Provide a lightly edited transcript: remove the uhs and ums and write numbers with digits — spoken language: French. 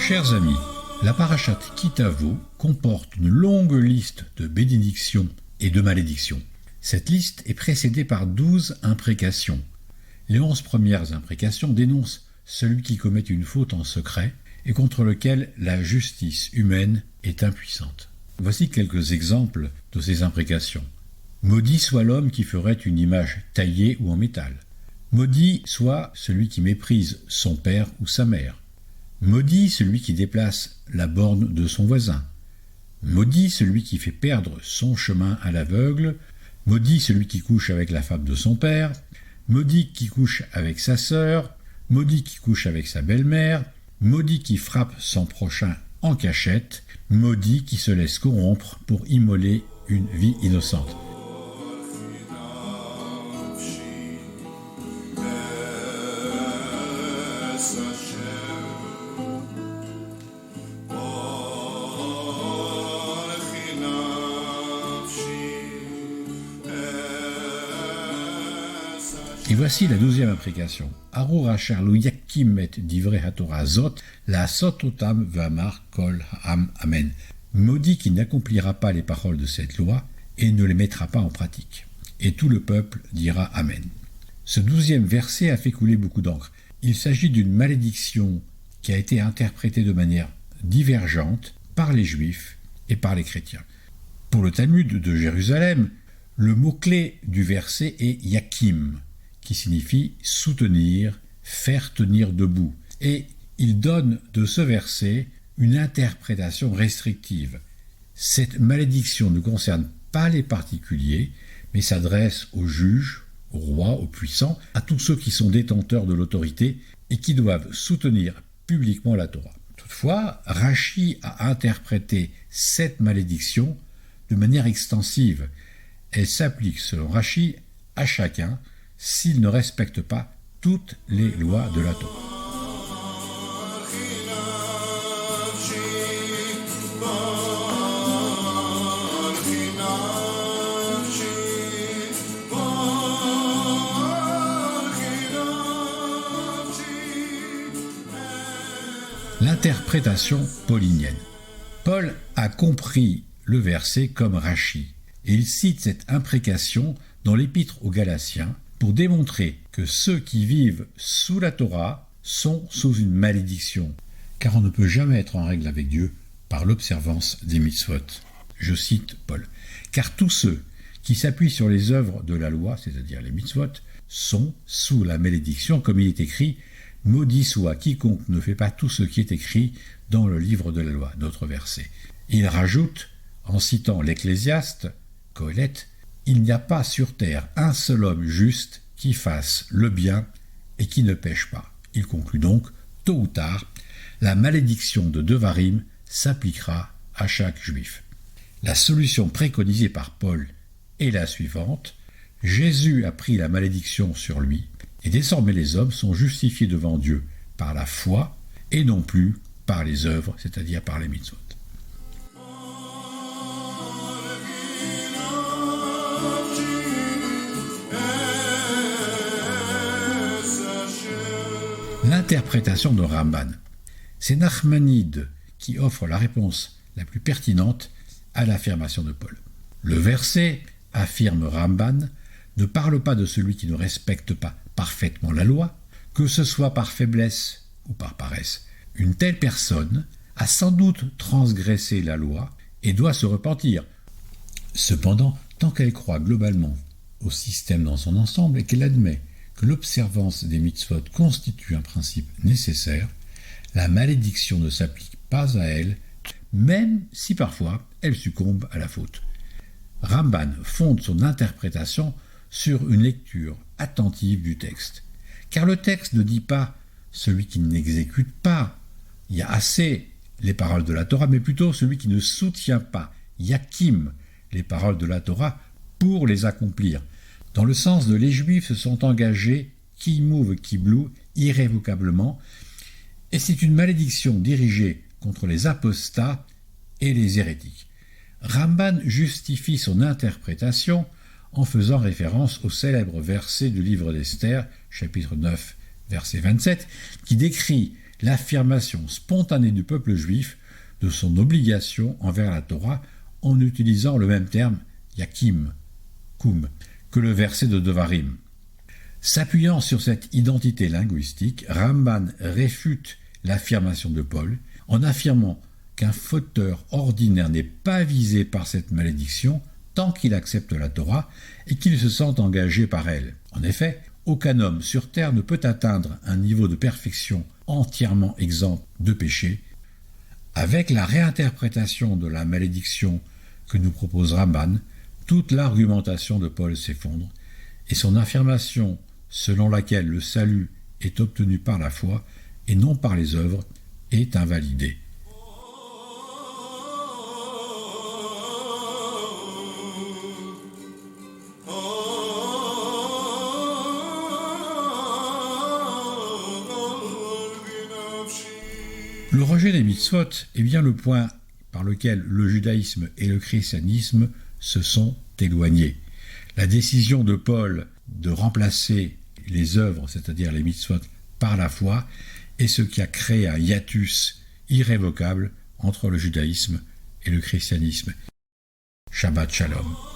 Chers amis, la parashat Kitavo comporte une longue liste de bénédictions et de malédictions. Cette liste est précédée par 12 imprécations. Les 11 premières imprécations dénoncent celui qui commet une faute en secret et contre lequel la justice humaine est impuissante. Voici quelques exemples de ces imprécations. Maudit soit l'homme qui ferait une image taillée ou en métal. Maudit soit celui qui méprise son père ou sa mère. Maudit celui qui déplace la borne de son voisin. Maudit celui qui fait perdre son chemin à l'aveugle. Maudit celui qui couche avec la femme de son père. Maudit qui couche avec sa sœur. Maudit qui couche avec sa belle-mère. Maudit qui frappe son prochain en cachette. Maudit qui se laisse corrompre pour immoler une vie innocente. Et voici la 12e imprécation. Arur asher lo yakim et divrei haTorah azot, la'asot otam ve'amar kol ha'am amen. Maudit qui n'accomplira pas les paroles de cette loi et ne les mettra pas en pratique. Et tout le peuple dira amen. Ce 12e verset a fait couler beaucoup d'encre. Il s'agit d'une malédiction qui a été interprétée de manière divergente par les Juifs et par les chrétiens. Pour le Talmud de Jérusalem, le mot-clé du verset est yakim, qui signifie soutenir, faire tenir debout. Et il donne de ce verset une interprétation restrictive. Cette malédiction ne concerne pas les particuliers, mais s'adresse aux juges, aux rois, aux puissants, à tous ceux qui sont détenteurs de l'autorité et qui doivent soutenir publiquement la Torah. Toutefois, Rashi a interprété cette malédiction de manière extensive. Elle s'applique, selon Rashi, à chacun, s'il ne respecte pas toutes les lois de la Torah. L'interprétation paulinienne. Paul a compris le verset comme Rashi, et il cite cette imprécation dans l'épître aux Galatiens pour démontrer que ceux qui vivent sous la Torah sont sous une malédiction, car on ne peut jamais être en règle avec Dieu par l'observance des mitzvot. Je cite Paul. Car tous ceux qui s'appuient sur les œuvres de la loi, c'est-à-dire les mitzvot, sont sous la malédiction, comme il est écrit « Maudit soit quiconque ne fait pas tout ce qui est écrit dans le livre de la loi », d'autres versets. Il rajoute, en citant l'Ecclésiaste, Qoéleth, il n'y a pas sur terre un seul homme juste qui fasse le bien et qui ne pêche pas. Il conclut donc, tôt ou tard, la malédiction de Devarim s'appliquera à chaque juif. La solution préconisée par Paul est la suivante. Jésus a pris la malédiction sur lui et désormais les hommes sont justifiés devant Dieu par la foi et non plus par les œuvres, c'est-à-dire par les mitzvot. L'interprétation de Ramban. C'est Nachmanide qui offre la réponse la plus pertinente à l'affirmation de Paul. Le verset, affirme Ramban, ne parle pas de celui qui ne respecte pas parfaitement la loi, que ce soit par faiblesse ou par paresse. Une telle personne a sans doute transgressé la loi et doit se repentir. Cependant, tant qu'elle croit globalement au système dans son ensemble et qu'elle admet que l'observance des mitzvot constitue un principe nécessaire, la malédiction ne s'applique pas à elle, même si parfois elle succombe à la faute. Ramban fonde son interprétation sur une lecture attentive du texte, car le texte ne dit pas « celui qui n'exécute pas », il y a assez les paroles de la Torah, mais plutôt celui qui ne soutient pas, yakim, les paroles de la Torah pour les accomplir. Dans le sens de les Juifs se sont engagés, kimouv kiblou, irrévocablement, et c'est une malédiction dirigée contre les apostats et les hérétiques. Ramban justifie son interprétation en faisant référence au célèbre verset du livre d'Esther, chapitre 9, verset 27, qui décrit l'affirmation spontanée du peuple juif de son obligation envers la Torah en utilisant le même terme yakim, koum, que le verset de Devarim. S'appuyant sur cette identité linguistique, Ramban réfute l'affirmation de Paul en affirmant qu'un fauteur ordinaire n'est pas visé par cette malédiction tant qu'il accepte la Torah et qu'il se sent engagé par elle. En effet, aucun homme sur terre ne peut atteindre un niveau de perfection entièrement exempt de péché. Avec la réinterprétation de la malédiction que nous propose Ramban, toute l'argumentation de Paul s'effondre et son affirmation selon laquelle le salut est obtenu par la foi et non par les œuvres est invalidée. Le rejet des mitzvot est bien le point par lequel le judaïsme et le christianisme se sont éloignés. La décision de Paul de remplacer les œuvres, c'est-à-dire les mitzvot, par la foi, est ce qui a créé un hiatus irrévocable entre le judaïsme et le christianisme. Shabbat Shalom.